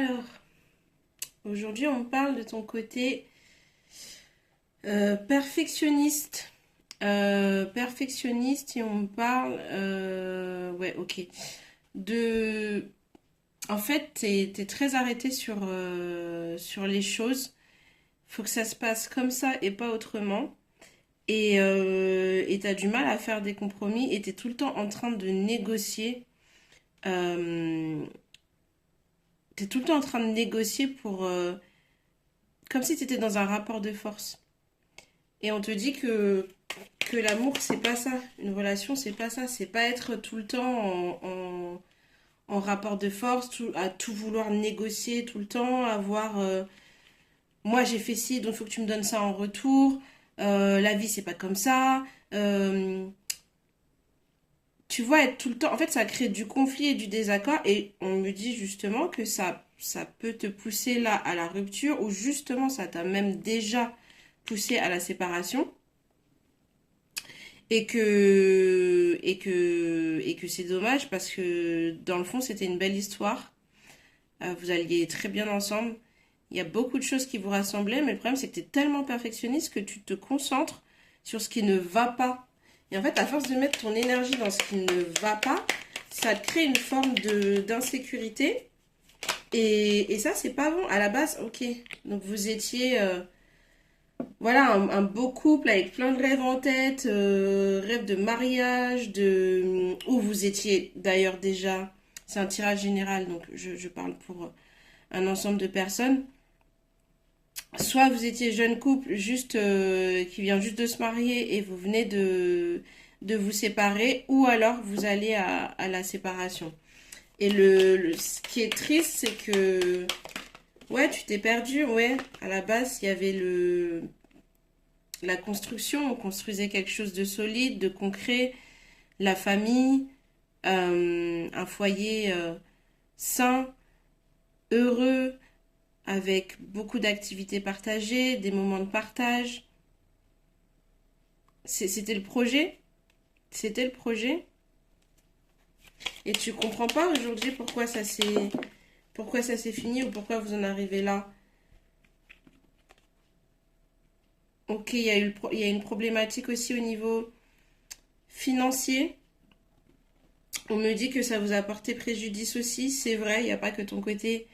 Alors, aujourd'hui, on parle de ton côté perfectionniste. Perfectionniste et on parle, ouais, ok, de, en fait, t'es très arrêté sur les choses. Faut que ça se passe comme ça et pas autrement. Et t'as du mal à faire des compromis et t'es tout le temps en train de négocier. euh, T'es tout le temps en train de négocier comme si t'étais dans un rapport de force. Et on te dit que l'amour, c'est pas ça. Une relation, c'est pas ça. C'est pas être tout le temps en rapport de force, à tout vouloir négocier tout le temps, avoir moi j'ai fait ci, donc il faut que tu me donnes ça en retour. La vie, c'est pas comme ça. Euh, Tu vois, être tout le temps. En fait, ça crée du conflit et du désaccord. Et on me dit justement que ça peut te pousser là à la rupture, ou justement, ça t'a même déjà poussé à la séparation. Et que c'est dommage parce que dans le fond, c'était une belle histoire. Vous alliez très bien ensemble. Il y a beaucoup de choses qui vous rassemblaient, mais le problème, c'est que tu es tellement perfectionniste que tu te concentres sur ce qui ne va pas. Et en fait, à force de mettre ton énergie dans ce qui ne va pas, ça te crée une forme d'insécurité. Et ça, c'est pas bon. À la base, ok. Donc vous étiez voilà, un beau couple avec plein de rêves en tête, rêves de mariage, où vous étiez d'ailleurs déjà, c'est un tirage général, donc je parle pour un ensemble de personnes. Soit vous étiez jeune couple juste qui vient juste de se marier et vous venez de vous séparer, ou alors vous allez à la séparation. Et ce qui est triste, c'est que ouais, tu t'es perdu, ouais. À la base, il y avait la construction, on construisait quelque chose de solide, de concret, la famille, un foyer sain, heureux, avec beaucoup d'activités partagées, des moments de partage. C'était le projet, c'était le projet. Et tu comprends pas aujourd'hui pourquoi ça s'est fini ou pourquoi vous en arrivez là. Ok, il y a une problématique aussi au niveau financier. On me dit que ça vous a porté préjudice aussi, c'est vrai, il n'y a pas que ton côté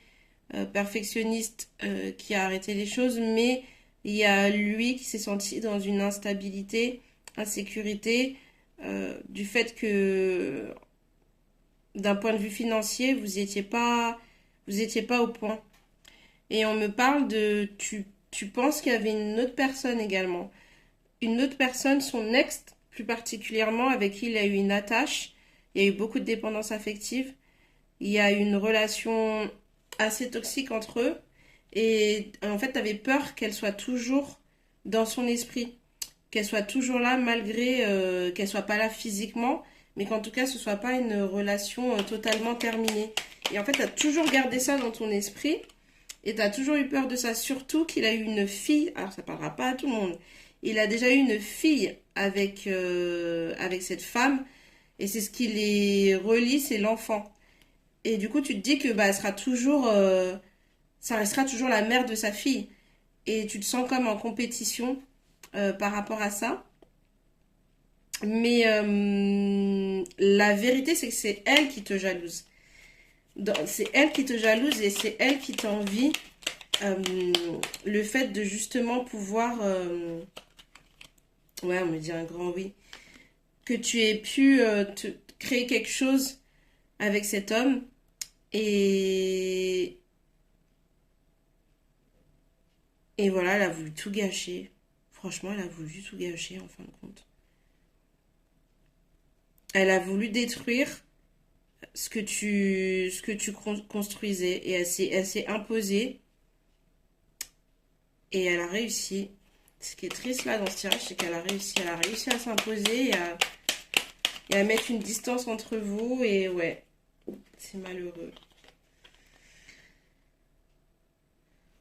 perfectionniste qui a arrêté les choses, mais il y a lui qui s'est senti dans une instabilité, insécurité, du fait que d'un point de vue financier, vous étiez pas au point. Et on me parle tu penses qu'il y avait une autre personne également. Une autre personne, son ex plus particulièrement, avec qui il a eu une attache. Il y a eu beaucoup de dépendance affective. Il y a eu une relation assez toxique entre eux. Et en fait, tu avais peur qu'elle soit toujours dans son esprit. Qu'elle soit toujours là malgré qu'elle soit pas là physiquement. Mais qu'en tout cas, ce soit pas une relation totalement terminée. Et en fait, tu as toujours gardé ça dans ton esprit. Et tu as toujours eu peur de ça. Surtout qu'il a eu une fille. Alors, ça parlera pas à tout le monde. Il a déjà eu une fille avec cette femme. Et c'est ce qui les relie, c'est l'enfant. Et du coup, tu te dis que bah, elle sera toujours, ça restera toujours la mère de sa fille. Et tu te sens comme en compétition par rapport à ça. Mais la vérité, c'est que c'est elle qui te jalouse. C'est elle qui te jalouse et c'est elle qui t'envie. Euh, le fait de justement pouvoir... ouais, on me dit un grand oui. Que tu aies pu créer quelque chose avec cet homme. Et, et voilà, elle a voulu tout gâcher. Franchement, elle a voulu tout gâcher en fin de compte. Elle a voulu détruire ce que tu construisais. Et elle s'est imposée. Et elle a réussi. Ce qui est triste là dans ce tirage, c'est qu'elle a réussi. Elle a réussi à s'imposer et à mettre une distance entre vous. Et ouais, c'est malheureux.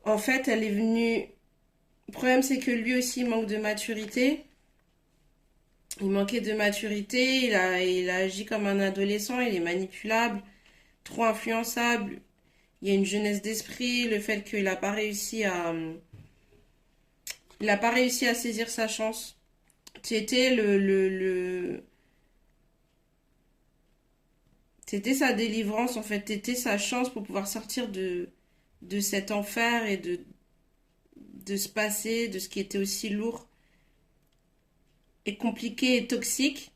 En fait, elle est venue. Le problème, c'est que lui aussi manque de maturité. Il manquait de maturité. Il a agi comme un adolescent. Il est manipulable, trop influençable. Il y a une jeunesse d'esprit, le fait qu'il n'a pas réussi à... Il n'a pas réussi à saisir sa chance. C'était C'était sa délivrance, en fait. C'était sa chance pour pouvoir sortir de cet enfer et de ce passé, de ce qui était aussi lourd et compliqué et toxique.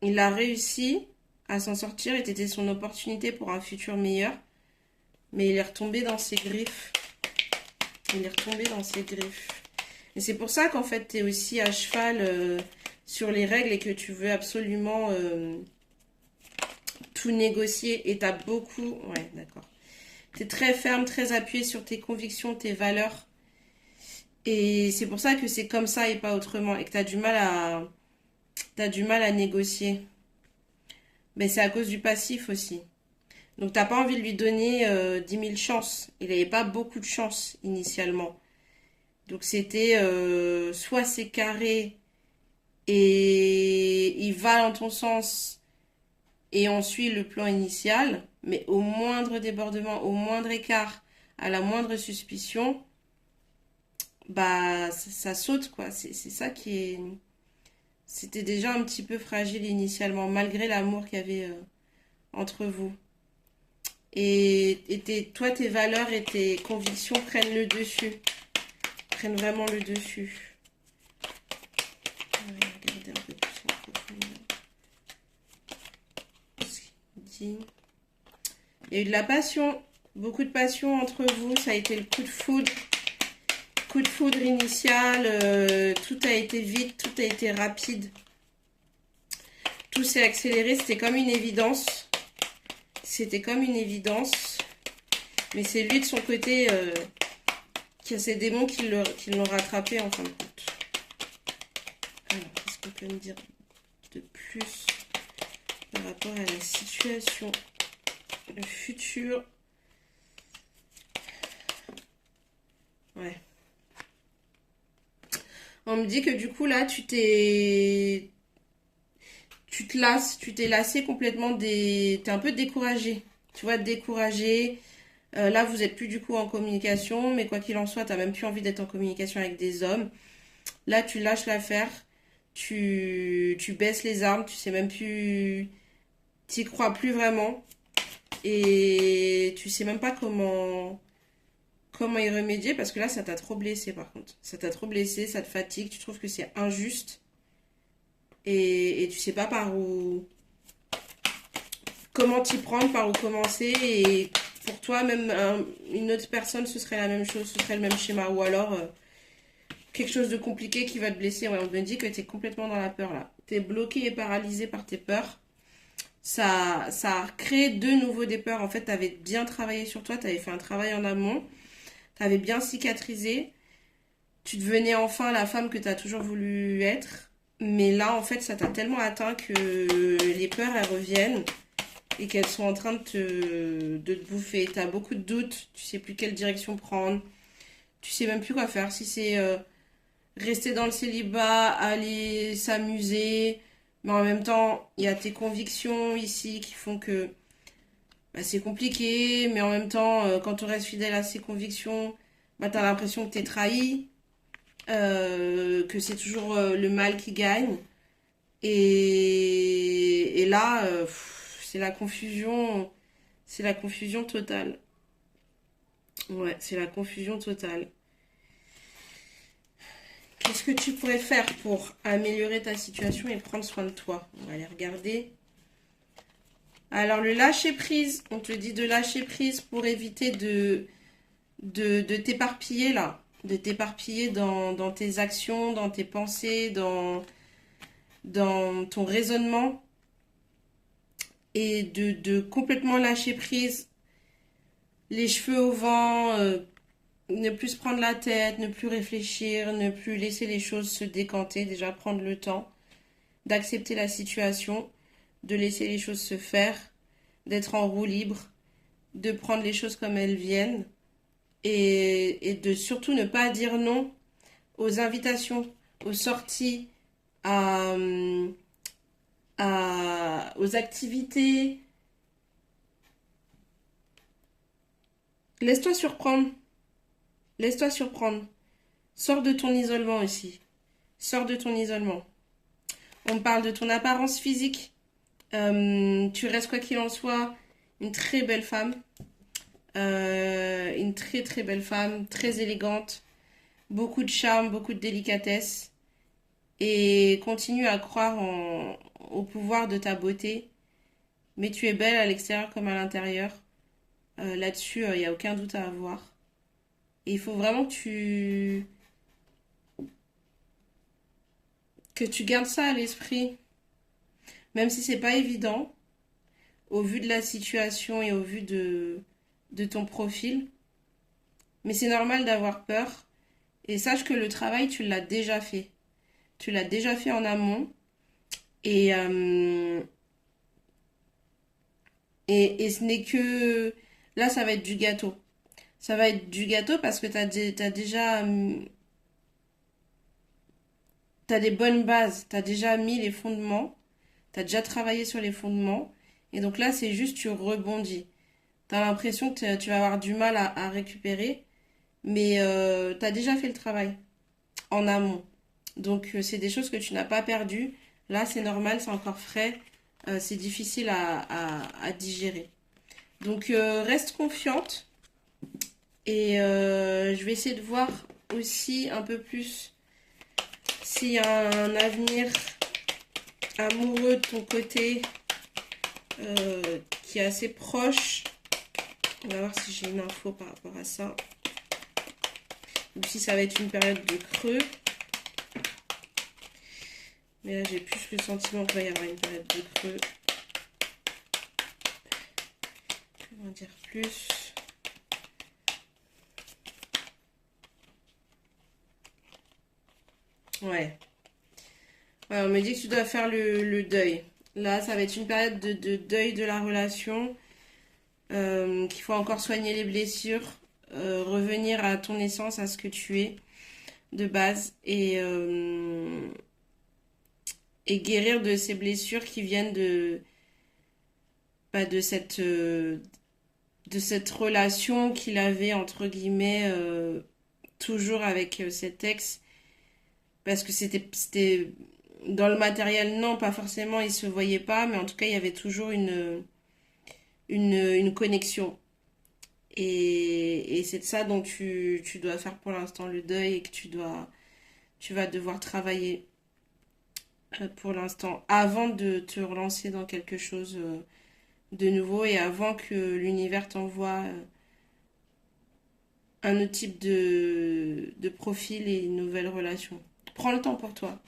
Il a réussi à s'en sortir et c'était son opportunité pour un futur meilleur. Mais il est retombé dans ses griffes. Il est retombé dans ses griffes. Et c'est pour ça qu'en fait, tu es aussi à cheval sur les règles et que tu veux absolument tout négocier. Et tu as beaucoup... Ouais, d'accord. Tu es très ferme, très appuyé sur tes convictions, tes valeurs. Et c'est pour ça que c'est comme ça et pas autrement. Et que t'as du mal à négocier. Mais c'est à cause du passif aussi. Donc t'as pas envie de lui donner 10 000 chances. Il n'avait pas beaucoup de chance initialement. Donc c'était soit c'est carré et il va dans ton sens et on suit le plan initial, mais au moindre débordement, au moindre écart, à la moindre suspicion, bah ça saute quoi. C'est ça qui est... C'était déjà un petit peu fragile initialement, malgré l'amour qu'il y avait entre vous. Toi, tes valeurs et tes convictions prennent le dessus. Prennent vraiment le dessus. On va regarder un peu plus en profondeur. Ce qu'il dit. Il y a eu de la passion. Beaucoup de passion entre vous. Ça a été le coup de foudre. Coup de foudre initial. Tout a été vite. Tout a été rapide. Tout s'est accéléré. C'était comme une évidence. C'était comme une évidence. Mais c'est lui de son côté qui a ses démons qui l'ont rattrapé en fin de compte. Alors, qu'est-ce qu'on peut me dire de plus par rapport à la situation, le futur? Ouais. On me dit que du coup là, tu te lasses, tu t'es lassé complètement t'es un peu découragé. Tu vois, découragé. Là, vous êtes plus du coup en communication, mais quoi qu'il en soit, t'as même plus envie d'être en communication avec des hommes. Là, tu lâches l'affaire, tu baisses les armes, tu sais même plus, t'y crois plus vraiment, et tu sais même pas comment y remédier parce que là, ça t'a trop blessé par contre. Ça t'a trop blessé, ça te fatigue, tu trouves que c'est injuste, et tu sais pas comment t'y prendre, par où commencer, et pour toi, même une autre personne, ce serait la même chose, ce serait le même schéma, ou alors quelque chose de compliqué qui va te blesser. Ouais, on me dit que tu es complètement dans la peur là. Tu es bloqué et paralysé par tes peurs. Ça a créé de nouveau des peurs. En fait, tu avais bien travaillé sur toi, tu avais fait un travail en amont, tu avais bien cicatrisé. Tu devenais enfin la femme que tu as toujours voulu être. Mais là, en fait, ça t'a tellement atteint que les peurs, elles reviennent et qu'elles sont en train de te bouffer. Tu as beaucoup de doutes, tu sais plus quelle direction prendre, tu sais même plus quoi faire. Si c'est rester dans le célibat, aller s'amuser, mais en même temps, il y a tes convictions ici qui font que bah, c'est compliqué, mais en même temps, quand tu restes fidèle à ces convictions, bah, tu as l'impression que tu es trahi, que c'est toujours le mal qui gagne. Et là, c'est la confusion totale. Ouais, c'est la confusion totale. Qu'est-ce que tu pourrais faire pour améliorer ta situation et prendre soin de toi? On va aller regarder. Alors, le lâcher-prise, on te dit de lâcher prise pour éviter de t'éparpiller là. De t'éparpiller dans tes actions, dans tes pensées, dans ton raisonnement. Et de complètement lâcher prise, les cheveux au vent, ne plus se prendre la tête, ne plus réfléchir, ne plus laisser les choses se décanter, déjà prendre le temps d'accepter la situation, de laisser les choses se faire, d'être en roue libre, de prendre les choses comme elles viennent et de surtout ne pas dire non aux invitations, aux sorties, à, aux activités, Laisse-toi surprendre. Laisse-toi surprendre. Sors de ton isolement aussi. Sors de ton isolement. On me parle de ton apparence physique. Tu restes quoi qu'il en soit une très belle femme. Une très très belle femme, très élégante. Beaucoup de charme, beaucoup de délicatesse. Et continue à croire au pouvoir de ta beauté. Mais tu es belle à l'extérieur comme à l'intérieur. Là-dessus, il n'y a aucun doute à avoir. Et il faut vraiment que tu gardes ça à l'esprit. Même si c'est pas évident, au vu de la situation et au vu de ton profil. Mais c'est normal d'avoir peur. Et sache que le travail, tu l'as déjà fait. Tu l'as déjà fait en amont. Et, euh, et ce n'est que... Là, ça va être du gâteau. Ça va être du gâteau parce que t'as déjà... T'as des bonnes bases. T'as déjà mis les fondements. T'as déjà travaillé sur les fondements. Et donc là, c'est juste tu rebondis. T'as l'impression que tu vas avoir du mal à récupérer. Mais t'as déjà fait le travail en amont. Donc c'est des choses que tu n'as pas perdues. Là, c'est normal, c'est encore frais. C'est difficile à digérer. Donc reste confiante. Et je vais essayer de voir aussi un peu plus s'il y a un avenir amoureux de ton côté qui est assez proche. On va voir si j'ai une info par rapport à ça. Ou si ça va être une période de creux. Mais là, j'ai plus le sentiment qu'il va y avoir une période de creux. Comment dire plus? Ouais. Ouais, on me dit que tu dois faire le deuil. Là, ça va être une période de deuil de la relation. Qu'il faut encore soigner les blessures. Revenir à ton essence, à ce que tu es de base. Et guérir de ces blessures qui viennent bah, de cette relation qu'il avait, entre guillemets, toujours avec cet ex. Parce que c'était dans le matériel, non, pas forcément, ils se voyaient pas, mais en tout cas, il y avait toujours une connexion. Et c'est de ça dont tu dois faire pour l'instant le deuil et que tu vas devoir travailler pour l'instant avant de te relancer dans quelque chose de nouveau et avant que l'univers t'envoie un autre type de profil et une nouvelle relation. Prends le temps pour toi.